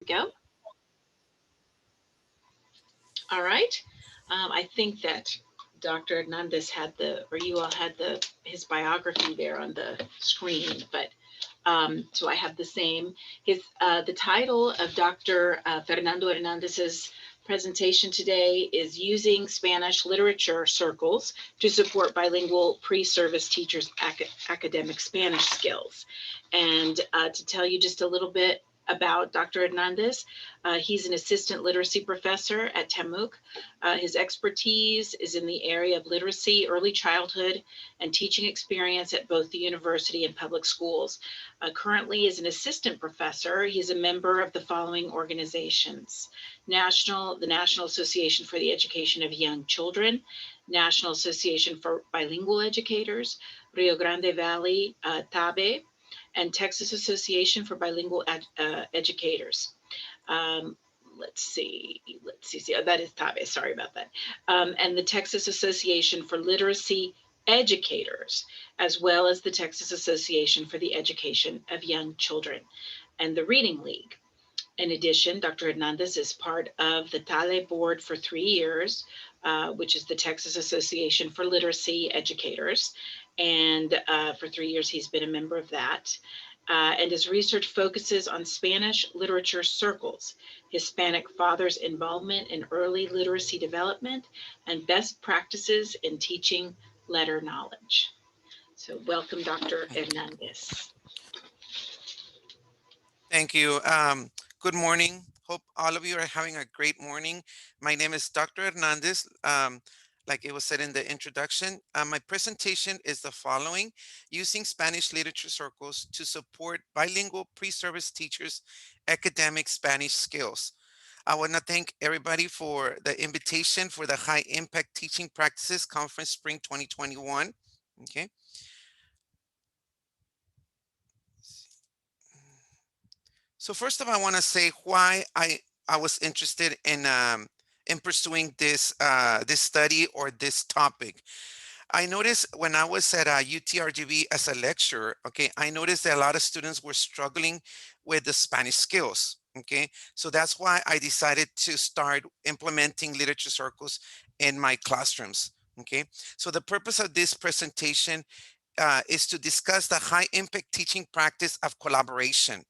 Go. All right. I think that Dr. Hernandez had or you all had his biography there on the screen, but so I have the same. The title of Dr. Fernando Hernandez's presentation today is Using Spanish Literature Circles to Support Bilingual Pre-Service Teachers' Academic Spanish Skills. And to tell you just a little bit about Dr. Hernandez, he's an assistant literacy professor at TAMUC. His expertise is in the area of literacy, early childhood, and teaching experience at both the university and public schools. Currently is an assistant professor. He's a member of the following organizations: the National Association for the Education of Young Children, National Association for Bilingual Educators, Rio Grande Valley TABE, and Texas Association for Bilingual Educators. Let's see. Oh, that is TABE. Sorry about that. And the Texas Association for Literacy Educators, as well as the Texas Association for the Education of Young Children, and the Reading League. In addition, Dr. Hernandez is part of the TALE board for 3 years, which is the Texas Association for Literacy Educators. And for 3 years, he's been a member of that. And his research focuses on Spanish literature circles, Hispanic fathers' involvement in early literacy development, and best practices in teaching letter knowledge. So welcome, Dr. Hernandez. Thank you. Good morning. Hope all of you are having a great morning. My name is Dr. Hernandez. Like it was said in the introduction, my presentation is the following: using Spanish literature circles to support bilingual pre-service teachers' academic Spanish skills. I want to thank everybody for the invitation for the High Impact Teaching Practices Conference Spring 2021. Okay. So first of all, I want to say why I was interested in pursuing this study or this topic. I noticed when I was at UTRGV as a lecturer, okay, I noticed that a lot of students were struggling with the Spanish skills. Okay, so that's why I decided to start implementing literature circles in my classrooms. Okay, so the purpose of this presentation is to discuss the high impact teaching practice of collaboration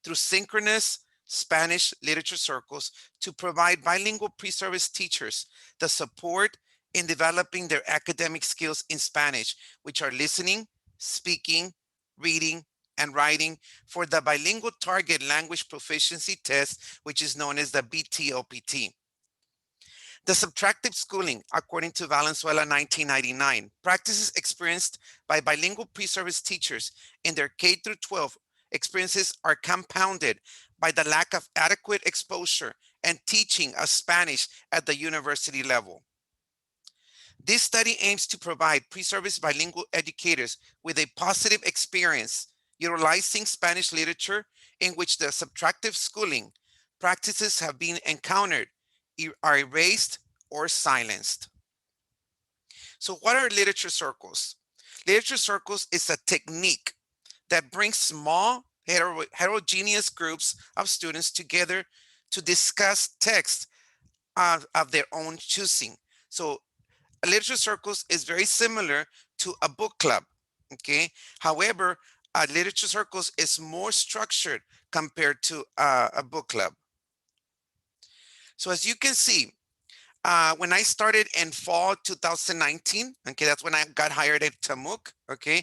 through synchronous Spanish literature circles to provide bilingual pre-service teachers the support in developing their academic skills in Spanish, which are listening, speaking, reading, and writing for the bilingual target language proficiency test, which is known as the BTOPT. The subtractive schooling, according to Valenzuela 1999, practices experienced by bilingual pre-service teachers in their K through 12 experiences are compounded by the lack of adequate exposure and teaching of Spanish at the university level. This study aims to provide pre-service bilingual educators with a positive experience utilizing Spanish literature in which the subtractive schooling practices have been encountered, are erased, or silenced. So what are literature circles? Literature circles is a technique that brings small heterogeneous groups of students together to discuss texts of their own choosing. So literature circles is very similar to a book club. Okay. However, literature circles is more structured compared to a book club. So as you can see, when I started in fall 2019, okay, that's when I got hired at TAMUC. Okay,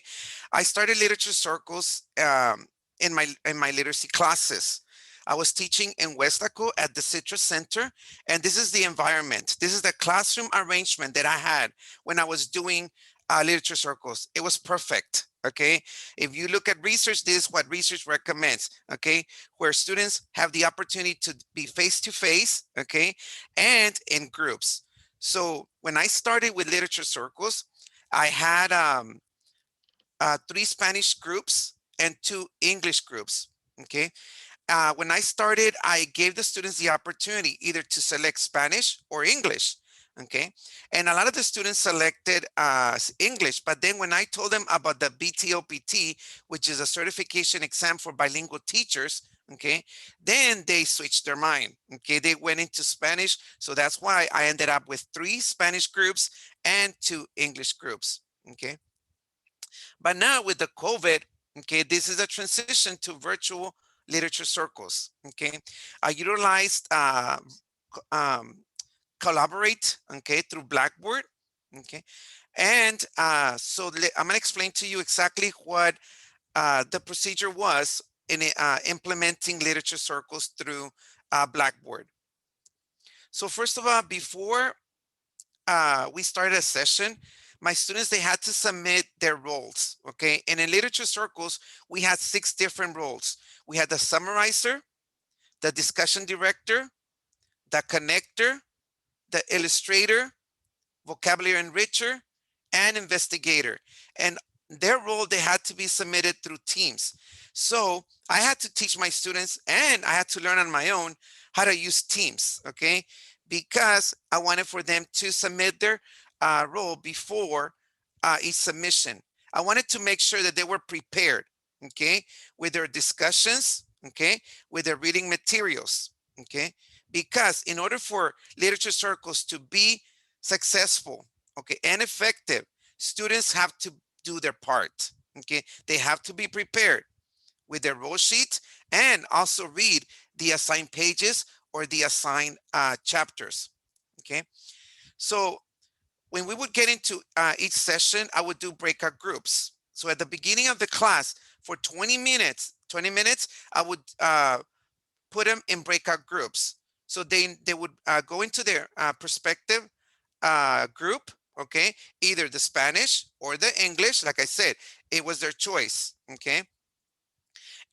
I started literature circles in my literacy classes. I was teaching in Westaco at the Citrus Center, and this is the environment. This is the classroom arrangement that I had when I was doing literature circles. It was perfect. Okay, if you look at research, this is what research recommends. Okay, where students have the opportunity to be face to face. Okay, and in groups. So when I started with literature circles, I had 3 Spanish groups and 2 English groups. Okay. When I started, I gave the students the opportunity either to select Spanish or English. Okay. And a lot of the students selected English, but then when I told them about the BTOPT, which is a certification exam for bilingual teachers, okay, then they switched their mind. Okay. They went into Spanish. So that's why I ended up with 3 Spanish groups and 2 English groups. Okay. But now with the COVID, okay, this is a transition to virtual literature circles. Okay. I utilized um, Collaborate, okay, through Blackboard, okay. And so I'm gonna explain to you exactly what the procedure was in implementing literature circles through Blackboard. So first of all, before we started a session, my students, they had to submit their roles, okay. And in literature circles, we had 6 different roles. We had the summarizer, the discussion director, the connector, the illustrator, vocabulary enricher, and investigator. And their role, they had to be submitted through teams. So I had to teach my students and I had to learn on my own how to use teams, okay? Because I wanted for them to submit their role before each submission. I wanted to make sure that they were prepared, okay, with their discussions, okay, with their reading materials, okay? Because in order for literature circles to be successful, okay, and effective, students have to do their part, okay? They have to be prepared with their role sheet and also read the assigned pages or the assigned chapters, okay? So when we would get into each session, I would do breakout groups. So at the beginning of the class, for 20 minutes, I would put them in breakout groups. So they would go into their perspective group, okay, either the Spanish or the English. Like I said, it was their choice, okay,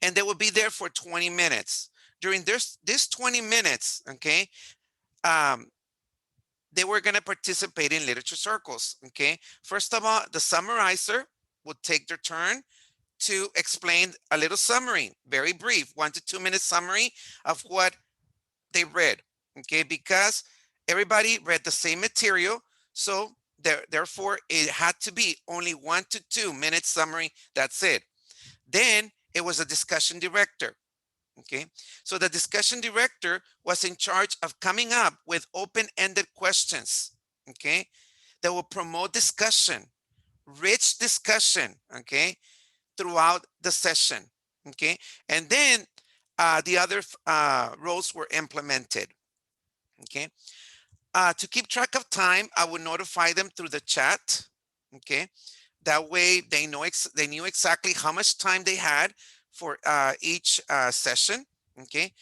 and they would be there for 20 minutes. During this 20 minutes, okay, um, they were going to participate in literature circles, okay. First of all, the summarizer would take their turn to explain a little summary, very brief, 1 to 2 minute summary of what they read, okay, because everybody read the same material. So therefore, it had to be only 1 to 2 minute summary. That's it. Then it was a discussion director, okay. So the discussion director was in charge of coming up with open-ended questions, okay, that will promote discussion, rich discussion, okay, throughout the session, okay. And then the other roles were implemented, okay. To keep track of time, I would notify them through the chat, okay. That way they knew exactly how much time they had for each session, okay.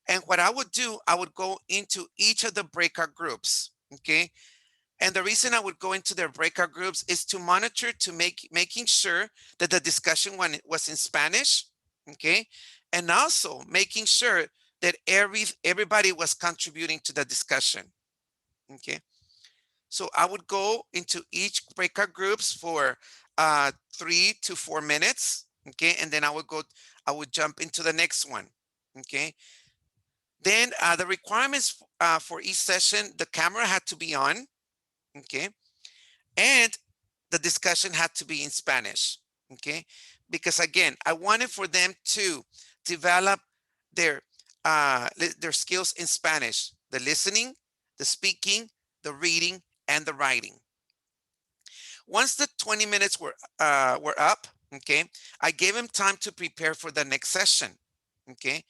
And what I would do, I would go into each of the breakout groups, okay. And the reason I would go into their breakout groups is to monitor, to making sure that the discussion when it was in Spanish, okay, and also making sure that everybody was contributing to the discussion, okay. So I would go into each breakout groups for 3 to 4 minutes, okay, and then I would jump into the next one, okay. Then the requirements for each session, the camera had to be on, okay, and the discussion had to be in Spanish, okay, because again, I wanted for them to develop their their skills in Spanish, the listening, the speaking, the reading, and the writing. Once the 20 minutes were up, okay, I gave him time to prepare for the next session, okay.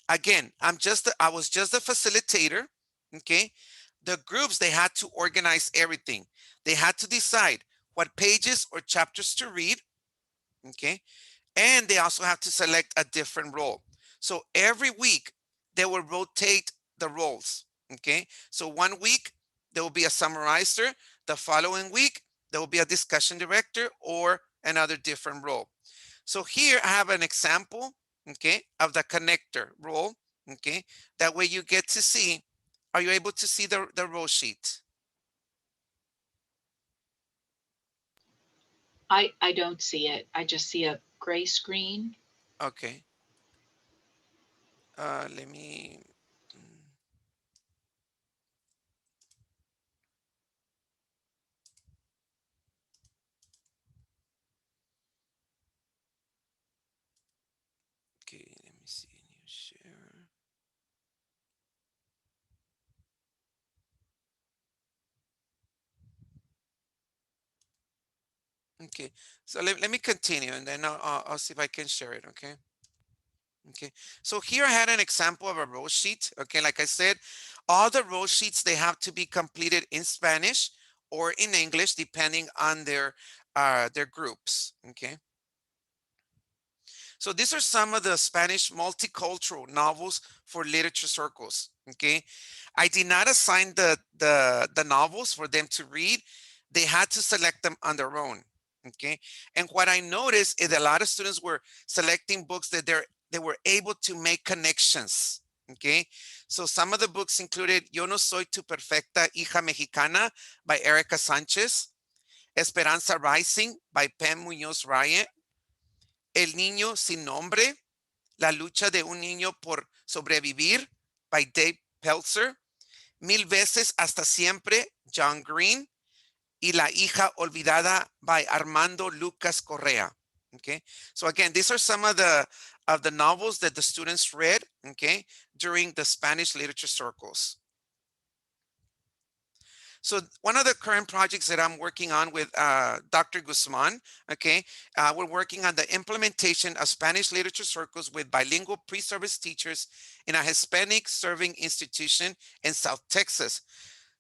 Again, I was just a facilitator, okay. The groups, they had to organize everything. They had to decide what pages or chapters to read, okay, and they also have to select a different role. So every week they will rotate the roles, okay. So 1 week there will be a summarizer, the following week there will be a discussion director or another different role. So here I have an example, okay, of the connector role, okay. That way you get to see, are you able to see the role sheet? I don't see it. I just see a gray screen. Okay. Let me, mm, Okay, so let me continue, and then I'll see if I can share it. Okay. Okay, so here I had an example of a roll sheet. Okay, like I said, all the roll sheets, they have to be completed in Spanish or in English, depending on their groups. Okay, so these are some of the Spanish multicultural novels for literature circles. Okay, I did not assign the novels for them to read. They had to select them on their own. Okay, and what I noticed is that a lot of students were selecting books that they were able to make connections. Okay, so some of the books included Yo no soy tu perfecta hija mexicana by Erica Sanchez, Esperanza Rising by Pam Muñoz Ryan, El niño sin nombre, La lucha de un niño por sobrevivir by Dave Pelzer, Mil veces hasta siempre, John Green, y La hija olvidada by Armando Lucas Correa. Okay, so again, these are some of the novels that the students read, okay, during the Spanish literature circles. So one of the current projects that I'm working on with Dr. Guzman, okay, we're working on the implementation of Spanish literature circles with bilingual pre-service teachers in a Hispanic serving institution in South Texas.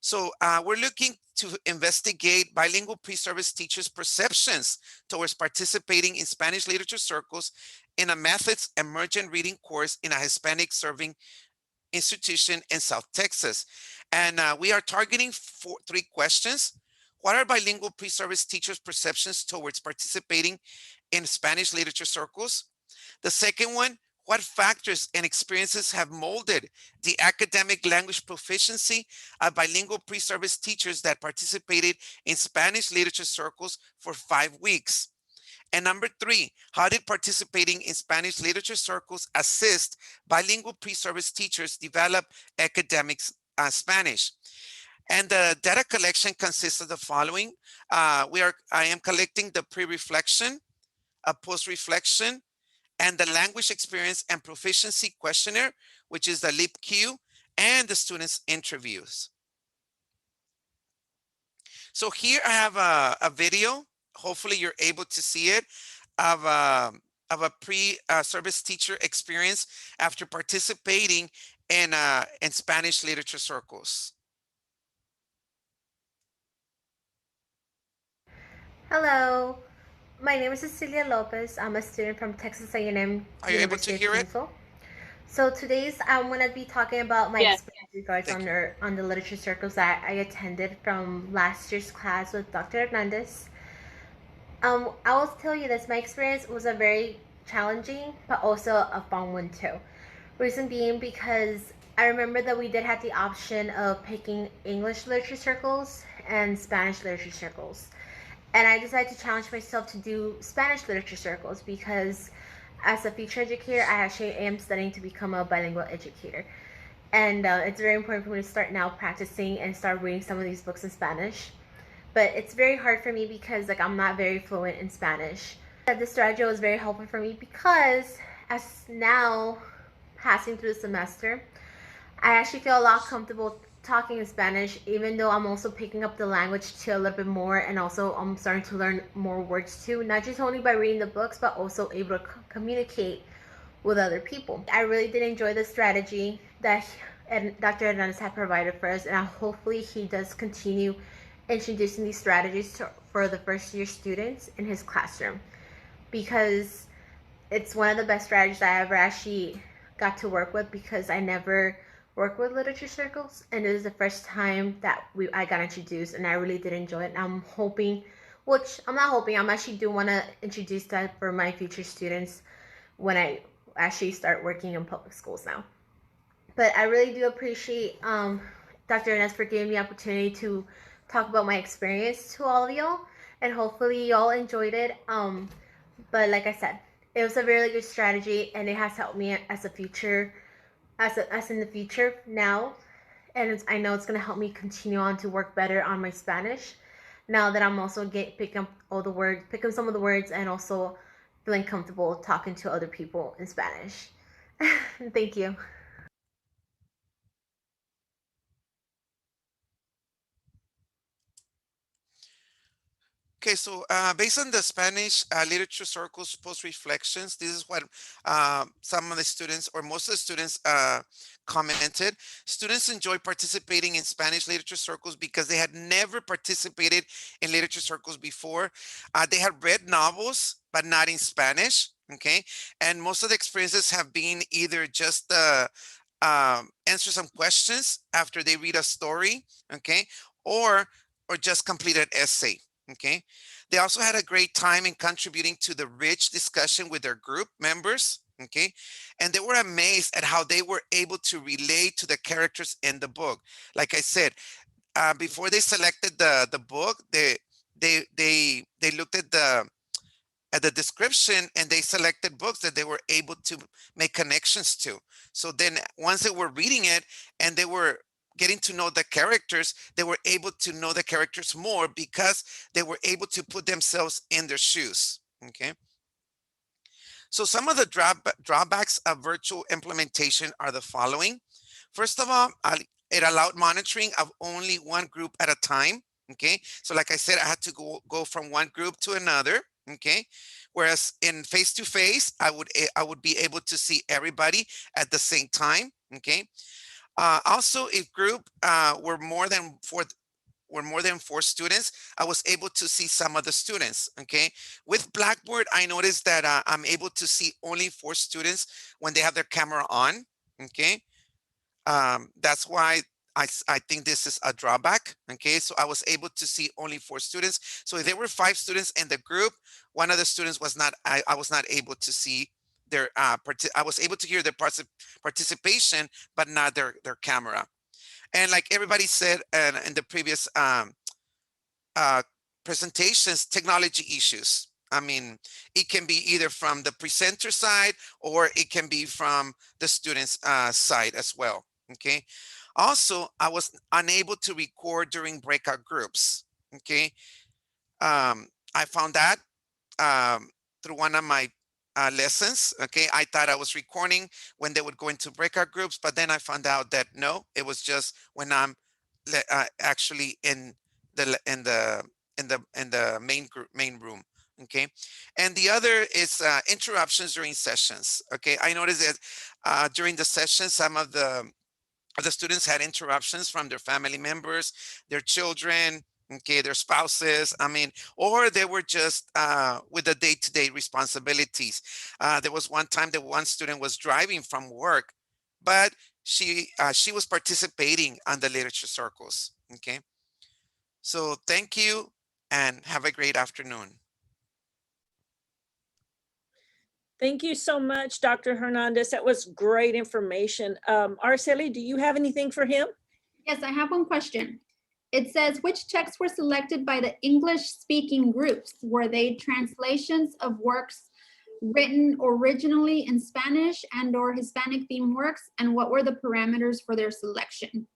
So we're looking to investigate bilingual pre-service teachers' perceptions towards participating in Spanish literature circles in a methods emergent reading course in a Hispanic serving institution in South Texas. And we are targeting three questions. What are bilingual pre-service teachers' perceptions towards participating in Spanish literature circles? The second one, what factors and experiences have molded the academic language proficiency of bilingual pre-service teachers that participated in Spanish literature circles for 5 weeks? And number three, how did participating in Spanish literature circles assist bilingual pre-service teachers develop academics Spanish? And the data collection consists of the following. I am collecting the pre-reflection, a post-reflection, and the language experience and proficiency questionnaire, which is the LIPQ, and the students' interviews. So here I have a video. Hopefully you're able to see it of a pre-service teacher experience after participating in Spanish literature circles. Hello, my name is Cecilia Lopez. I'm a student from Texas A&M Are you able to University of hear it? Kingsville. So today's I'm gonna be talking about my Yes. experience regards Thank you. on the literature circles that I attended from last year's class with Dr. Hernández. I will tell you this. My experience was a very challenging, but also a fun one too. Reason being because I remember that we did have the option of picking English literature circles and Spanish literature circles. And I decided to challenge myself to do Spanish literature circles because as a future educator, I actually am studying to become a bilingual educator. And it's very important for me to start now practicing and start reading some of these books in Spanish. But it's very hard for me because like I'm not very fluent in Spanish. This strategy was very helpful for me because as now passing through the semester, I actually feel a lot comfortable talking in Spanish, even though I'm also picking up the language too a little bit more, and also I'm starting to learn more words too, not just only by reading the books, but also able to communicate with other people. I really did enjoy the strategy that Dr. Hernández had provided for us, and hopefully he does continue introducing these strategies for the first year students in his classroom, because it's one of the best strategies I ever actually got to work with, because I never worked with literature circles, and it was the first time that I got introduced, and I really did enjoy it. And I'm hoping, which I'm not hoping, I'm actually do want to introduce that for my future students when I actually start working in public schools now. But I really do appreciate Dr. Ines for giving me the opportunity to talk about my experience to all of y'all, and hopefully y'all enjoyed it. But like I said, it was a really good strategy, and it has helped me as a future, as in the future now, and I know it's gonna help me continue on to work better on my Spanish. Now that I'm also picking up all the words, picking some of the words, and also feeling comfortable talking to other people in Spanish. Thank you. Okay, so based on the Spanish literature circles post reflections, this is what some of the students or most of the students commented. Students enjoy participating in Spanish literature circles because they had never participated in literature circles before. They had read novels, but not in Spanish. Okay, and most of the experiences have been either just answer some questions after they read a story, okay, or just complete an essay. Okay. They also had a great time in contributing to the rich discussion with their group members. Okay. And they were amazed at how they were able to relate to the characters in the book. Like I said, before they selected the book, they looked at the description and they selected books that they were able to make connections to. So then once they were reading it and they were getting to know the characters, they were able to know the characters more because they were able to put themselves in their shoes. Okay. So some of the drawbacks of virtual implementation are the following. First of all, it allowed monitoring of only one group at a time. Okay. So like I said, I had to go from one group to another. Okay. Whereas in face-to-face, I would be able to see everybody at the same time. Okay. Also, if group were more than 4 students, I was able to see some of the students. Okay. With Blackboard, I noticed that I'm able to see only 4 students when they have their camera on. Okay. That's why I think this is a drawback. Okay. So I was able to see only 4 students. So if there were 5 students in the group, one of the students was not, I was not able to see their, I was able to hear their participation, but not their camera. And like everybody said in the previous uh, presentations, technology issues. I mean, it can be either from the presenter side or it can be from the student's side as well. Okay. Also, I was unable to record during breakout groups. Okay. I found that through one of my lessons. Okay. I thought I was recording when they would go into breakout groups, but then I found out that no, it was just when I'm actually in the main room. Okay. And the other is interruptions during sessions. Okay. I noticed that during the session, some of the students had interruptions from their family members, their children, okay, their spouses, I mean, or they were just with the day-to-day responsibilities. There was one time that one student was driving from work, but she was participating on the literature circles. Okay. So thank you and have a great afternoon. Thank you so much, Dr. Hernandez. That was great information. Araceli, do you have anything for him? Yes, I have one question. It says, which texts were selected by the English-speaking groups? Were they translations of works written originally in Spanish and/or Hispanic-themed works? And what were the parameters for their selection?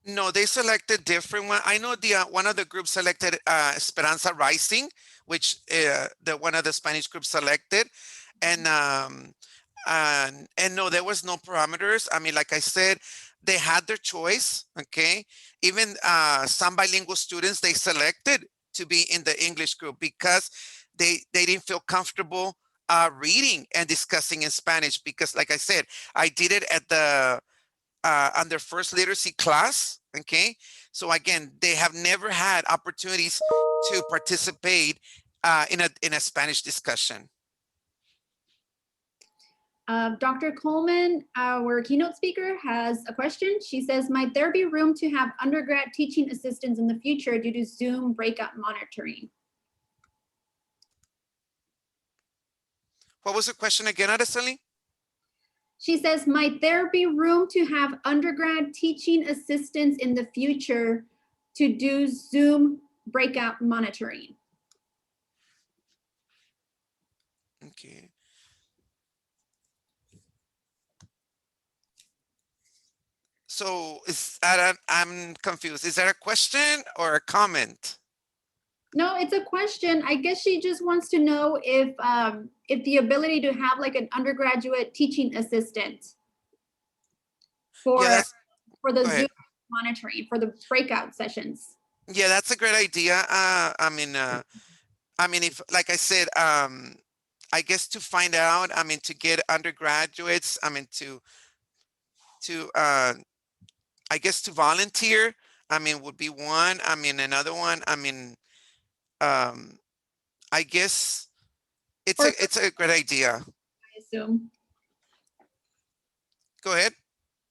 No, they selected different one. I know the one of the groups selected Esperanza Rising, which the one of the Spanish groups selected, and no, there was no parameters. I mean, like I said, they had their choice. Okay, even some bilingual students they selected to be in the English group because they didn't feel comfortable reading and discussing in Spanish because, like I said, I did it at the on their first literacy class. Okay. So again, they have never had opportunities to participate in a Spanish discussion. Dr. Coleman, our keynote speaker, has a question. She says, might there be room to have undergrad teaching assistants in the future due to Zoom breakout monitoring? What was the question again, Araceli? She says, might there be room to have undergrad teaching assistants in the future to do Zoom breakout monitoring? Okay. So I'm confused. Is that a question or a comment? No, it's a question. I guess she just wants to know if the ability to have like an undergraduate teaching assistant for Yeah, the go Zoom ahead. monitoring for the breakout sessions. Yeah, that's a great idea. If, like I said, I guess to find out, to get undergraduates, to I guess to volunteer, would be one. Another one, um, I guess Or it's a great idea. I assume. Go ahead.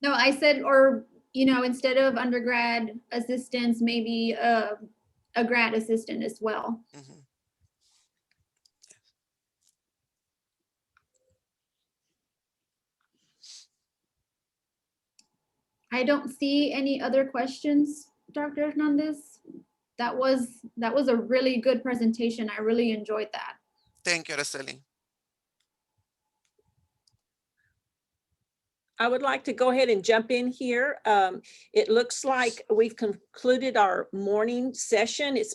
No, I said, or, instead of undergrad assistants, maybe a grad assistant as well. Mhm. I don't see any other questions, Dr. Hernandez. That was a really good presentation. I really enjoyed that. Thank you, Araceli. I would like to go ahead and jump in here. It looks like we've concluded our morning session. It's